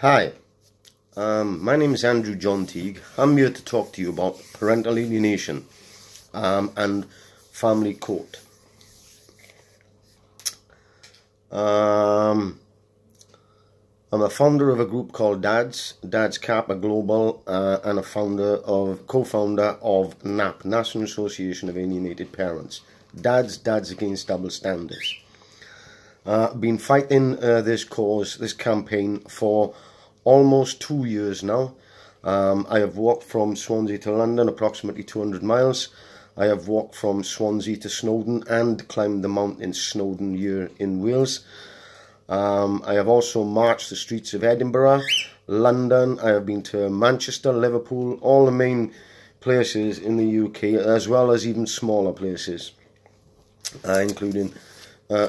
Hi, my name is Andrew John Teague. I'm here to talk to you about parental alienation and family court. I'm a founder of a group called Dads Kappa Global, and a co-founder of NAP, National Association of Alienated Parents. Dads Against Double Standards. Been fighting this campaign for almost 2 years now. I have walked from Swansea to London, approximately 200 miles. I have walked from Swansea to Snowdon and climbed the mountain Snowdon here in Wales. I have also marched the streets of Edinburgh, London. I have been to Manchester, Liverpool, all the main places in the UK, as well as even smaller places, including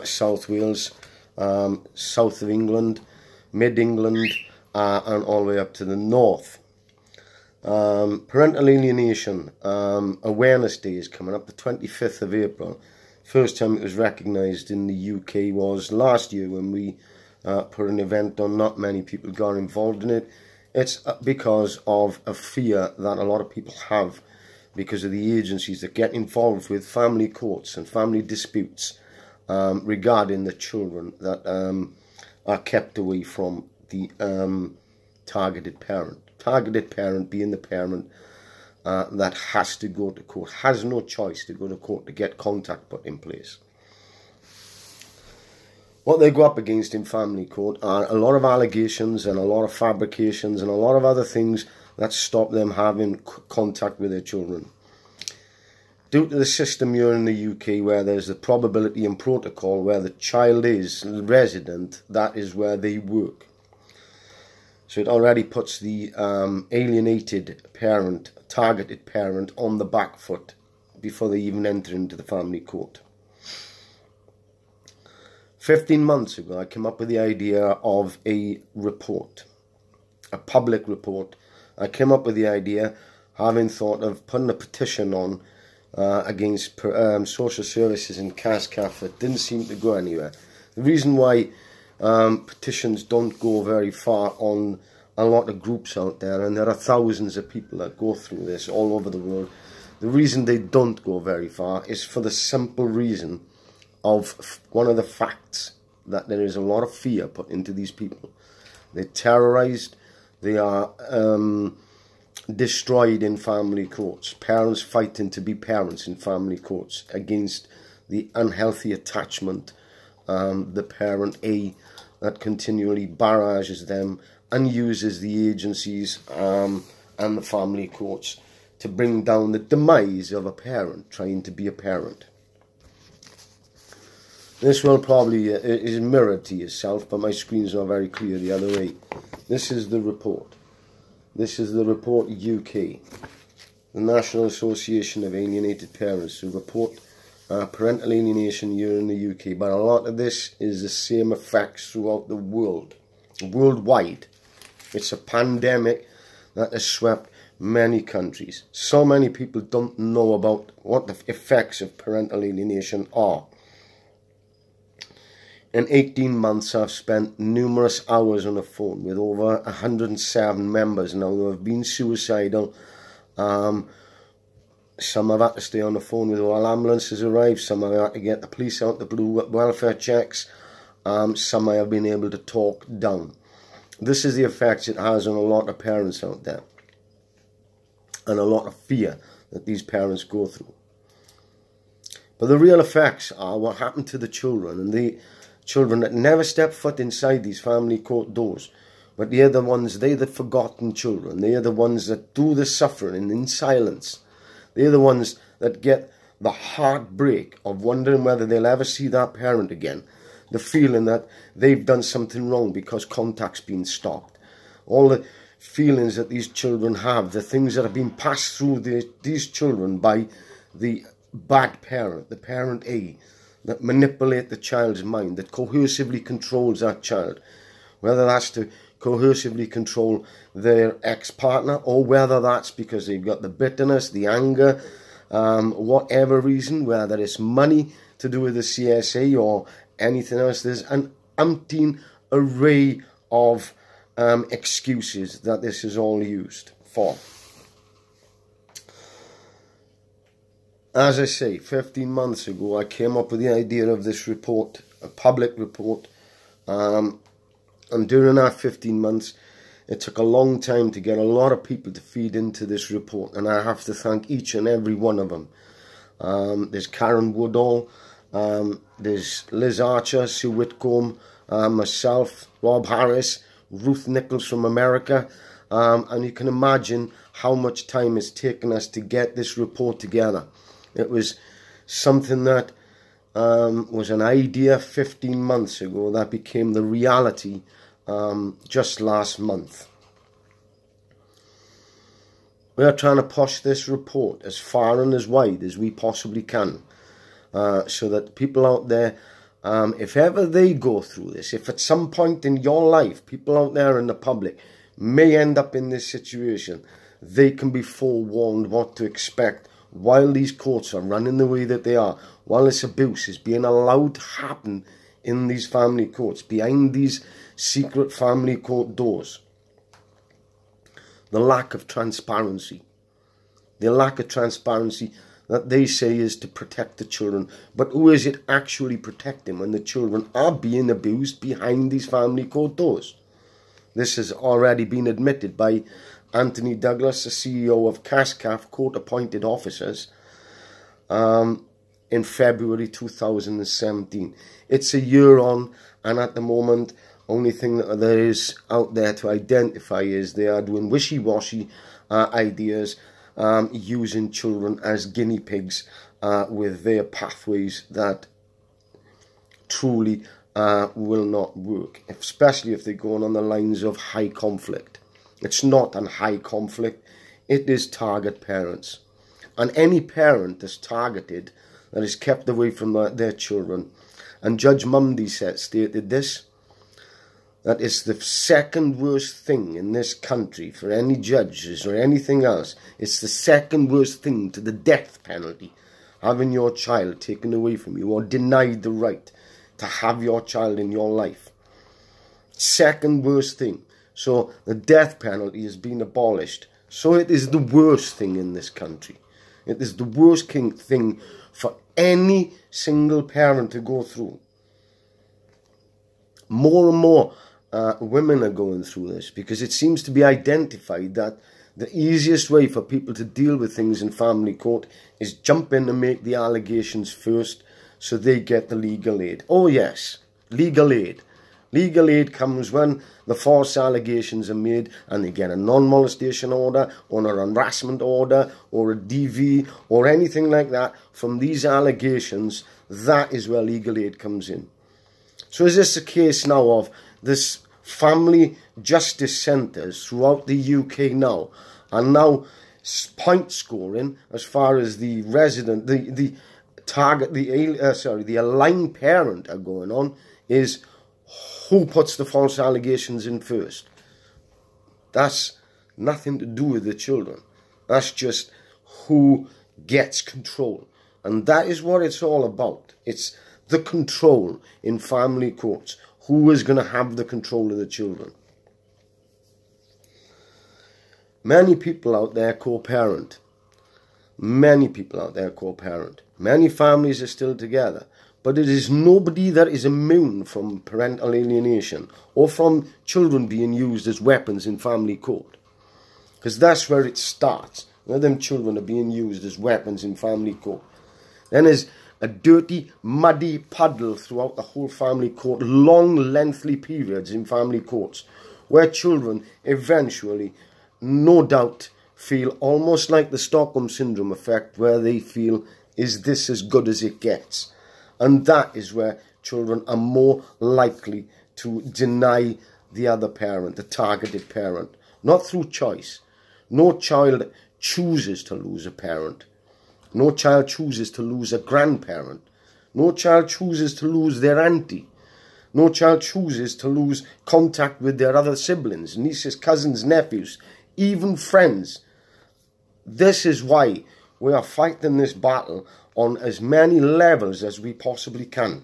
South Wales, south of England, mid-England, and all the way up to the north. Parental alienation awareness day is coming up, the 25th of April. First time it was recognised in the UK was last year when we put an event on. Not many people got involved in it. It's because of a fear that a lot of people have because of the agencies that get involved with family courts and family disputes regarding the children that are kept away from the targeted parent. Targeted parent being the parent that has to go to court, has no choice to go to court to get contact put in place. What they go up against in family court are a lot of allegations and a lot of fabrications and a lot of other things that stop them having contact with their children. Due to the system here in the UK where there's the probability and protocol where the child is resident, that is where they work. So it already puts the alienated parent, targeted parent, on the back foot before they even enter into the family court. 15 months ago, I came up with the idea of a report, a public report. I came up with the idea, having thought of putting a petition on against social services in CASCAF that didn't seem to go anywhere. The reason why petitions don't go very far on a lot of groups out there, and there are thousands of people that go through this all over the world, the reason they don't go very far is for the simple reason of one of the facts that there is a lot of fear put into these people. They're terrorized, they are destroyed in family courts, parents fighting to be parents in family courts against the unhealthy attachment, the parent A that continually barrages them and uses the agencies and the family courts to bring down the demise of a parent trying to be a parent. This will probably is mirrored to yourself, but my screen's not very clear the other way. This is the report. This is the report UK, the National Association of Alienated Parents, who report parental alienation here in the UK. But a lot of this is the same effects throughout the world, worldwide. It's a pandemic that has swept many countries. So many people don't know about what the effects of parental alienation are. In 18 months, I've spent numerous hours on the phone with over 107 members now who have been suicidal. Some have had to stay on the phone with all ambulances arrive. Some have had to get the police out to do welfare checks. Some I have been able to talk down. This is the effects it has on a lot of parents out there, and a lot of fear that these parents go through. But the real effects are what happened to the children, and the children that never step foot inside these family court doors. But they're the forgotten children. They're the ones that do the suffering in silence. They're the ones that get the heartbreak of wondering whether they'll ever see that parent again. The feeling that they've done something wrong because contact's been stopped. All the feelings that these children have, the things that have been passed through these children by the bad parent, the parent A, that manipulate the child's mind, that coercively controls that child, whether that's to coercively control their ex-partner, or whether that's because they've got the bitterness, the anger, whatever reason, whether it's money to do with the CSA or anything else. There's an umpteen array of excuses that this is all used for. As I say, 15 months ago, I came up with the idea of this report, a public report, and during that 15 months, it took a long time to get a lot of people to feed into this report, and I have to thank each and every one of them. There's Karen Woodall, there's Liz Archer, Sue Whitcomb, myself, Rob Harris, Ruth Nichols from America, and you can imagine how much time it's taken us to get this report together. It was something that was an idea 15 months ago that became the reality just last month. We are trying to push this report as far and as wide as we possibly can, so that people out there, if ever they go through this, if at some point in your life people out there in the public may end up in this situation, they can be forewarned what to expect while these courts are running the way that they are, while this abuse is being allowed to happen in these family courts, behind these secret family court doors. The lack of transparency. The lack of transparency that they say is to protect the children. But who is it actually protecting when the children are being abused behind these family court doors? This has already been admitted by Anthony Douglas, the CEO of CASCAF, Court-Appointed Officers, in February 2017. It's a year on, and at the moment, only thing that there is out there to identify is they are doing wishy-washy ideas, using children as guinea pigs with their pathways that truly will not work, especially if they're going on the lines of high conflict. It's not an high conflict, it is target parents. And any parent that's targeted, that is kept away from their children. And Judge Mundy stated this, that it's the second worst thing in this country for any judges or anything else. It's the second worst thing to the death penalty, having your child taken away from you or denied the right to have your child in your life. Second worst thing. So the death penalty has been abolished. So it is the worst thing in this country. It is the worst thing for any single parent to go through. More and more women are going through this because it seems to be identified that the easiest way for people to deal with things in family court is jump in and make the allegations first so they get the legal aid. Oh yes, legal aid. Legal aid comes when the false allegations are made and they get a non-molestation order or a harassment order or a DV or anything like that from these allegations. That is where legal aid comes in. So is this a case now of this family justice centres throughout the UK now are now point scoring as far as the resident, the aligned parent are going on is who puts the false allegations in first. That's nothing to do with the children. That's just who gets control. And that is what it's all about. It's the control in family courts. Who is going to have the control of the children? Many people out there co-parent. Many people out there co-parent. Many families are still together. But it is nobody that is immune from parental alienation or from children being used as weapons in family court. Because that's where it starts. Where them children are being used as weapons in family court. Then there's a dirty, muddy puddle throughout the whole family court. Long, lengthy periods in family courts. Where children eventually, no doubt, feel almost like the Stockholm Syndrome effect. Where they feel, is this as good as it gets? And that is where children are more likely to deny the other parent, the targeted parent. Not through choice. No child chooses to lose a parent. No child chooses to lose a grandparent. No child chooses to lose their auntie. No child chooses to lose contact with their other siblings, nieces, cousins, nephews, even friends. This is why we are fighting this battle on as many levels as we possibly can.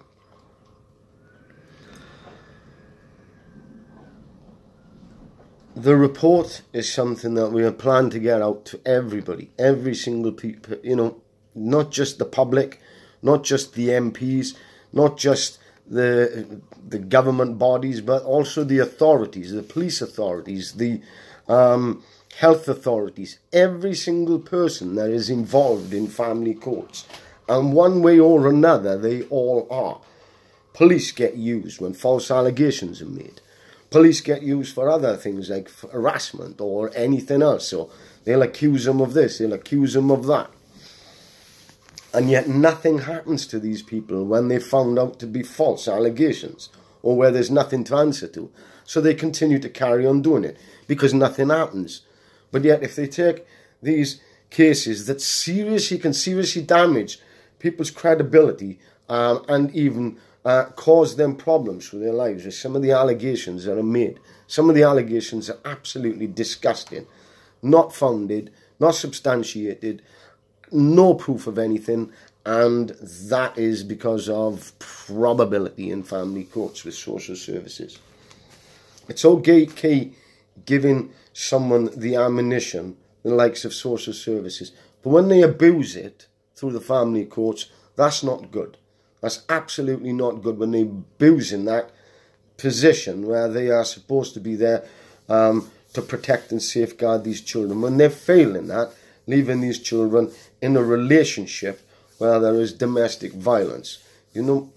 The report is something that we have planned to get out to everybody, every single people, you know, not just the public, not just the MPs, not just the government bodies, but also the authorities, the police authorities, the health authorities, every single person that is involved in family courts. And one way or another, they all are. Police get used when false allegations are made. Police get used for other things like harassment or anything else. So they'll accuse them of this, they'll accuse them of that. And yet nothing happens to these people when they're found out to be false allegations or where there's nothing to answer to. So they continue to carry on doing it because nothing happens. But yet if they take these cases that can seriously damage people's credibility and even cause them problems with their lives, with some of the allegations that are made. Some of the allegations are absolutely disgusting, not founded, not substantiated, no proof of anything, and that is because of probability in family courts with social services. It's okay giving someone the ammunition, the likes of social services, but when they abuse it through the family courts, that's not good. That's absolutely not good when they're abusing that position where they are supposed to be there to protect and safeguard these children. When they're failing that, leaving these children in a relationship where there is domestic violence. You know,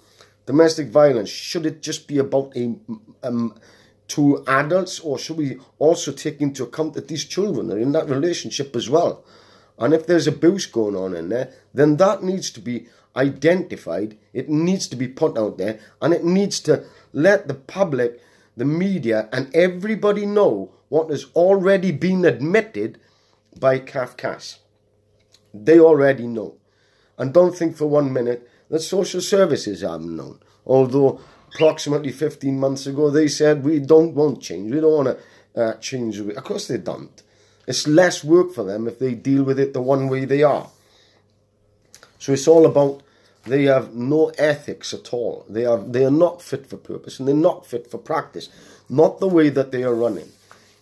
domestic violence, should it just be about two adults, or should we also take into account that these children are in that relationship as well? And if there's abuse going on in there, then that needs to be identified, it needs to be put out there, and it needs to let the public, the media, and everybody know what has already been admitted by Kafkas. They already know. And don't think for 1 minute that social services haven't known. Although approximately 15 months ago they said, we don't want change, we don't want to change. Of course they don't. It's less work for them if they deal with it the one way they are. So it's all about, they have no ethics at all. They are not fit for purpose, and they're not fit for practice. Not the way that they are running.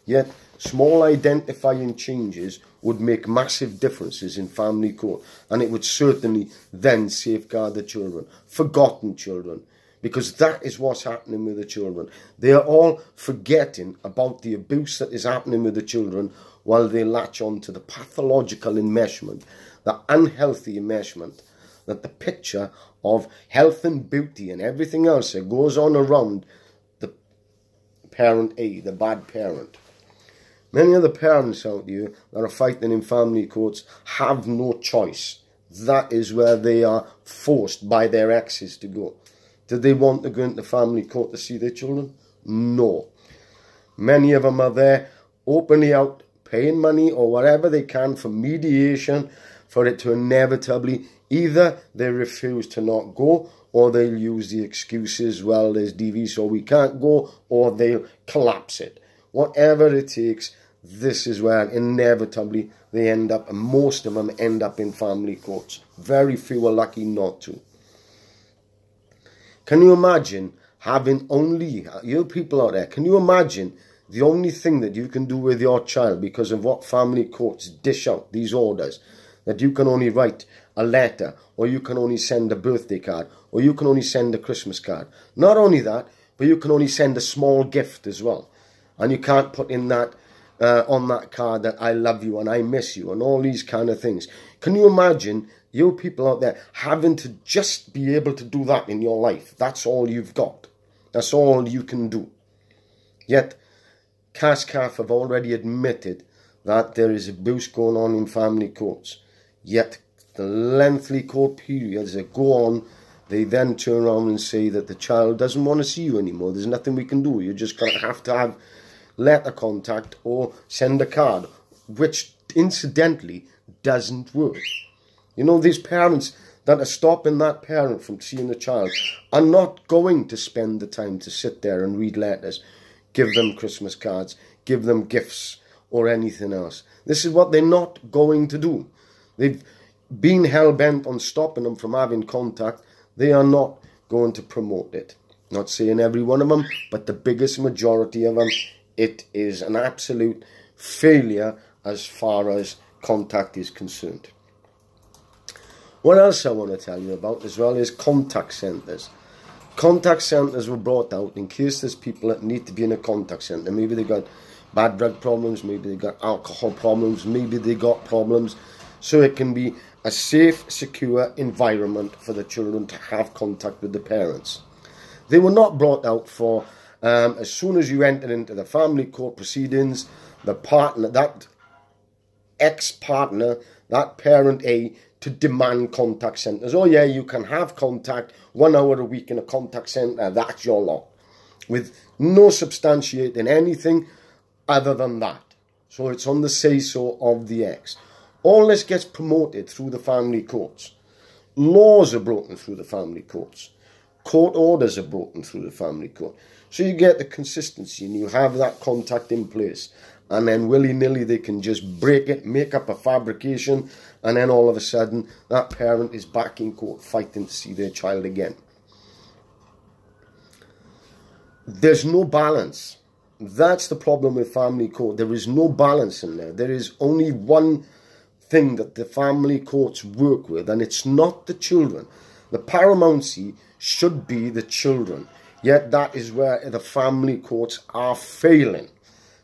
Yet small identifying changes would make massive differences in family court, and it would certainly then safeguard the children, forgotten children, because that is what's happening with the children. They are all forgetting about the abuse that is happening with the children while they latch on to the pathological enmeshment, the unhealthy enmeshment, that the picture of health and beauty and everything else that goes on around the parent A, the bad parent. Many of the parents out here that are fighting in family courts have no choice. That is where they are forced by their exes to go. Do they want to go into family court to see their children? No. Many of them are there openly out, paying money or whatever they can for mediation, for it to inevitably, either they refuse to not go, or they'll use the excuses, well, there's DV so we can't go, or they'll collapse it. Whatever it takes, this is where inevitably they end up, and most of them end up in family courts. Very few are lucky not to. Can you imagine having only, you people out there, can you imagine the only thing that you can do with your child because of what family courts dish out, these orders, that you can only write a letter, or you can only send a birthday card, or you can only send a Christmas card. Not only that, but you can only send a small gift as well. And you can't put in that, on that card, that I love you and I miss you and all these kind of things. Can you imagine you people out there having to just be able to do that in your life? That's all you've got. That's all you can do. Yet, CASCAF have already admitted that there is abuse going on in family courts. Yet, the lengthy court periods that go on, they then turn around and say that the child doesn't want to see you anymore. There's nothing we can do. You're just going to have letter contact or send a card, which incidentally doesn't work. You know, these parents that are stopping that parent from seeing the child are not going to spend the time to sit there and read letters, give them Christmas cards, give them gifts or anything else. This is what they're not going to do. They've been hell-bent on stopping them from having contact. They are not going to promote it. Not saying every one of them, but the biggest majority of them it is an absolute failure as far as contact is concerned. What else I want to tell you about as well is contact centres. Contact centres were brought out in case there's people that need to be in a contact centre. Maybe they got bad drug problems, maybe they got alcohol problems, maybe they got problems. So it can be a safe, secure environment for the children to have contact with the parents. They were not brought out for as soon as you enter into the family court proceedings, the partner, that ex-partner, that parent A, to demand contact centres. Oh yeah, you can have contact 1 hour a week in a contact centre, that's your lot. With no substantiating anything other than that. So it's on the say-so of the ex. All this gets promoted through the family courts. Laws are broken through the family courts. Court orders are broken through the family court. So you get the consistency and you have that contact in place. And then willy-nilly they can just break it, make up a fabrication, and then all of a sudden that parent is back in court fighting to see their child again. There's no balance. That's the problem with family court. There is no balance in there. There is only one thing that the family courts work with, and it's not the children. The paramountcy should be the children. Yet that is where the family courts are failing.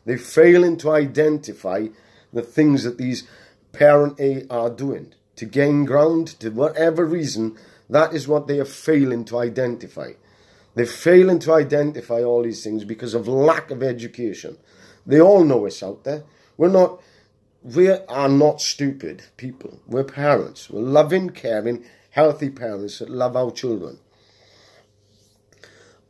They're failing to identify the things that these parent A are doing. To gain ground, to whatever reason, that is what they are failing to identify. They're failing to identify all these things because of lack of education. They all know it's out there. We are not stupid people. We're parents. We're loving, caring, healthy parents that love our children.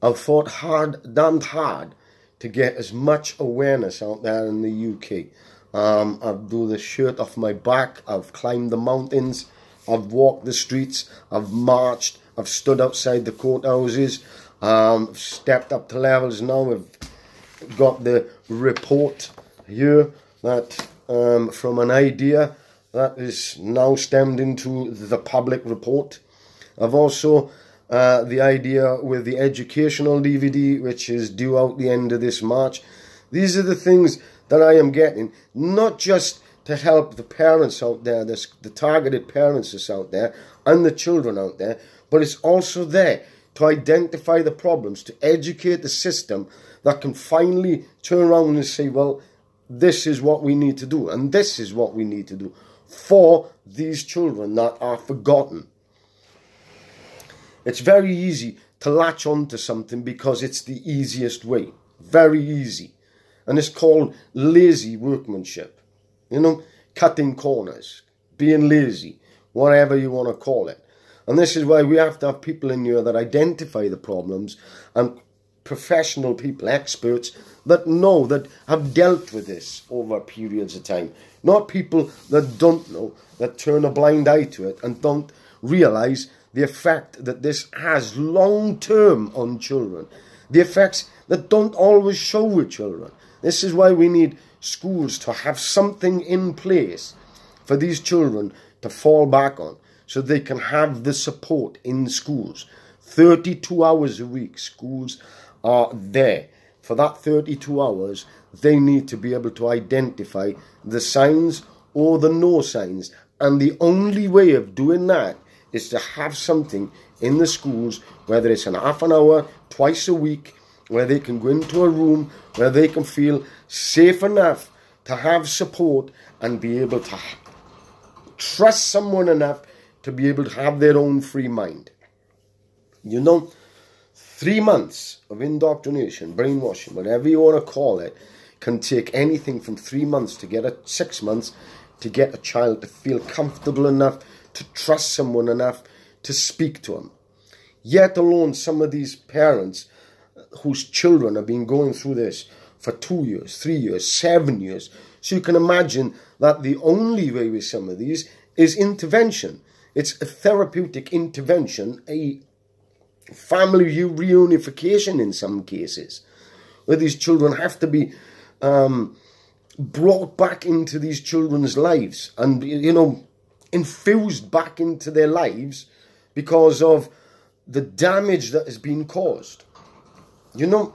I've fought hard, damned hard, to get as much awareness out there in the UK. I've do the shirt off my back. I've climbed the mountains. I've walked the streets. I've marched. I've stood outside the courthouses. Stepped up to levels now. I've got the report here that from an idea that is now stemmed into the public report. I've also the idea with the educational DVD, which is due out the end of this March. These are the things that I am getting, not just to help the parents out there, the targeted parents that's out there, and the children out there, but it's also there to identify the problems, to educate the system that can finally turn around and say, well, this is what we need to do, and this is what we need to do for these children that are forgotten. It's very easy to latch on to something because it's the easiest way. Very easy. And it's called lazy workmanship. You know, cutting corners, being lazy, whatever you want to call it. And this is why we have to have people in here that identify the problems, and professional people, experts, that know, that have dealt with this over periods of time. Not people that don't know, that turn a blind eye to it and don't realise the effect that this has long-term on children. The effects that don't always show with children. This is why we need schools to have something in place for these children to fall back on, so they can have the support in schools. 32 hours a week, schools are there. For that 32 hours, they need to be able to identify the signs or the no signs. And the only way of doing that is to have something in the schools, whether it's an half an hour, twice a week, where they can go into a room, where they can feel safe enough to have support and be able to trust someone enough to be able to have their own free mind. You know, 3 months of indoctrination, brainwashing, whatever you want to call it, can take anything from 3 months to get 6 months to get a child to feel comfortable enough to trust someone enough to speak to them. Yet alone some of these parents whose children have been going through this for 2 years, 3 years, 7 years. So you can imagine that the only way with some of these is intervention. It's a therapeutic intervention, a family reunification in some cases, where these children have to be brought back into these children's lives and, you know, infused back into their lives because of the damage that has been caused. You know,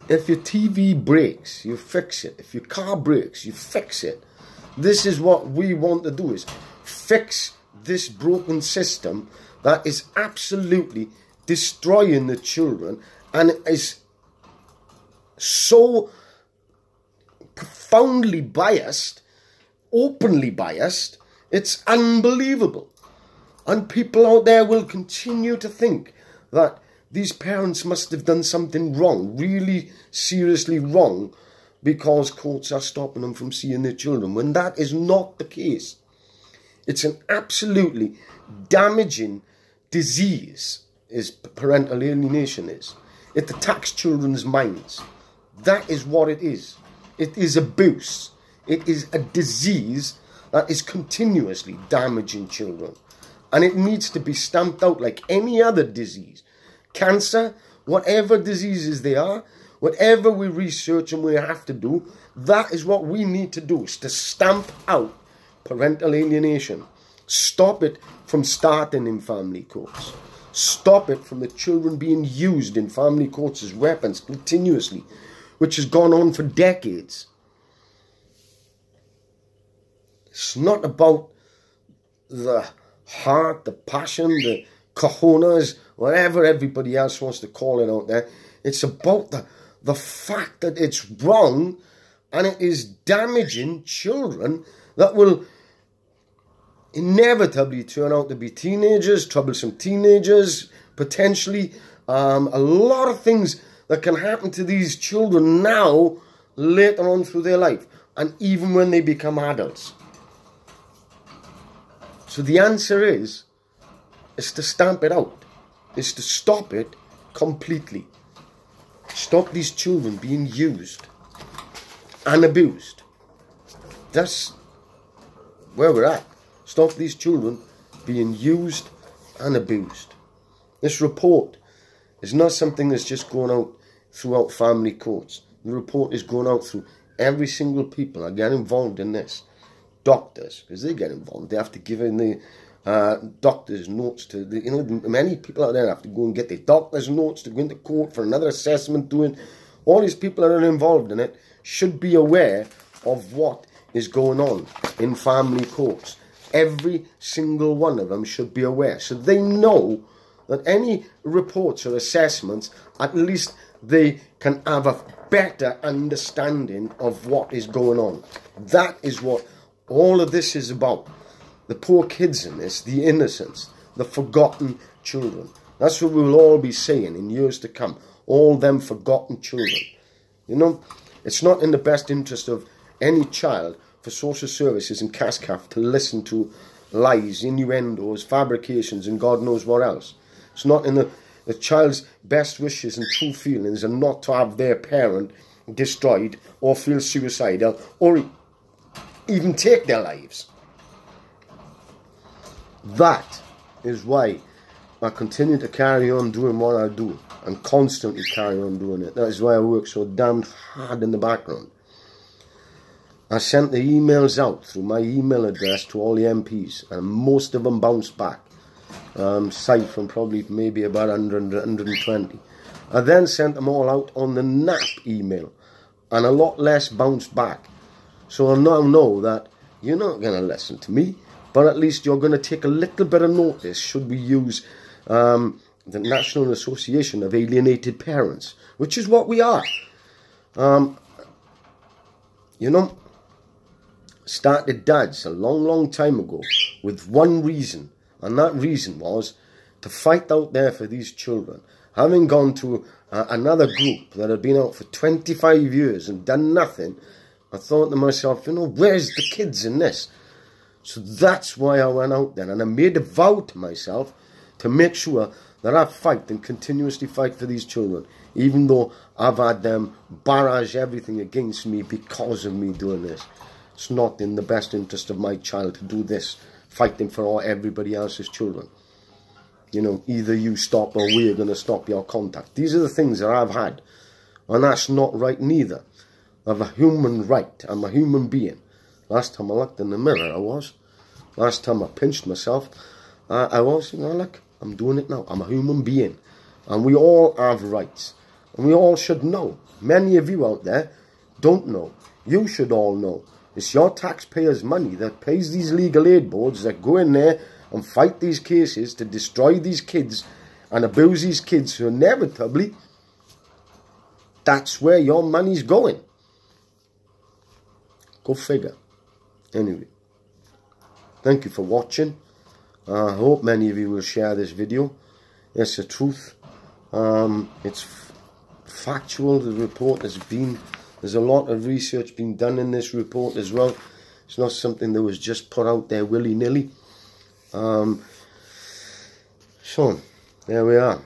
If your TV breaks, you fix it. If your car breaks, you fix it. This is what we want to do, is fix this broken system that is absolutely destroying the children and is so profoundly biased, openly biased, it's unbelievable. And people out there will continue to think that these parents must have done something wrong, really seriously wrong, because courts are stopping them from seeing their children, when that is not the case. It's an absolutely damaging disease, is parental alienation is. It attacks children's minds. That is what it is. It is abuse. It is a disease that is continuously damaging children. And it needs to be stamped out like any other disease. Cancer, whatever diseases they are, whatever we research and we have to do, that is what we need to do, is to stamp out parental alienation. Stop it from starting in family courts. Stop it from the children being used in family courts as weapons continuously, which has gone on for decades. It's not about the heart, the passion, the cojones, whatever everybody else wants to call it out there. It's about the fact that it's wrong, and it is damaging children that will inevitably turn out to be teenagers, troublesome teenagers, potentially. A lot of things that can happen to these children now, later on through their life, and even when they become adults. So the answer is to stamp it out. Is to stop it completely. Stop these children being used and abused. That's where we're at. Stop these children being used and abused. This report is not something that's just going out throughout family courts. The report is going out through every single people that get involved in this. Doctors, because they get involved. They have to give in the doctor's notes to the, many people out there have to go and get their doctor's notes to go into court for another assessment doing. All these people that are involved in it should be aware of what is going on in family courts. Every single one of them should be aware, so they know that any reports or assessments, at least they can have a better understanding of what is going on. That is what all of this is about. The poor kids in this, the innocents, the forgotten children. That's what we will all be saying in years to come. All them forgotten children. It's not in the best interest of any child for social services and CASCAF to listen to lies, innuendos, fabrications, and God knows what else. It's not in the child's best wishes and true feelings, and not to have their parent destroyed or feel suicidal or even take their lives. That is why I continue to carry on doing what I do, and constantly carry on doing it. That is why I work so damn hard in the background. I sent the emails out through my email address to all the MPs, and most of them bounced back. Aside from probably maybe about 100, 120. I then sent them all out on the NAP email, and a lot less bounced back. So I now know that you're not going to listen to me, but at least you're going to take a little bit of notice should we use the National Association of Alienated Parents, which is what we are. Started dads a long time ago with one reason, and that reason was to fight out there for these children. Having gone to another group that had been out for 25 years and done nothing, I thought to myself, where's the kids in this? So that's why I went out there, and I made a vow to myself to make sure that I fight and continuously fight for these children, even though I've had them barrage everything against me because of me doing this. It's not in the best interest of my child to do this, fighting for everybody else's children. Either you stop or we're going to stop your contact. These are the things that I've had, and that's not right neither. I have a human right. I'm a human being. Last time I looked in the mirror, I was. Last time I pinched myself, I was. Look, I'm doing it now. I'm a human being. And we all have rights. And we all should know. Many of you out there don't know. You should all know. It's your taxpayers' money that pays these legal aid boards that go in there and fight these cases to destroy these kids and abuse these kids. So inevitably, that's where your money's going. Go figure. Anyway, thank you for watching. I hope many of you will share this video. It's the truth. It's factual. The report has been, there's a lot of research being done in this report as well. It's not something that was just put out there willy-nilly. So, there we are.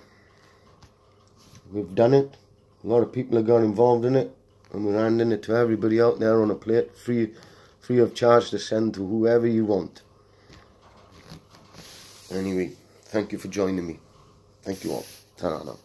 We've done it. A lot of people have got involved in it, and we're handing it to everybody out there on a plate, free of charge to send to whoever you want. Anyway, thank you for joining me. Thank you all. Ta-ra now.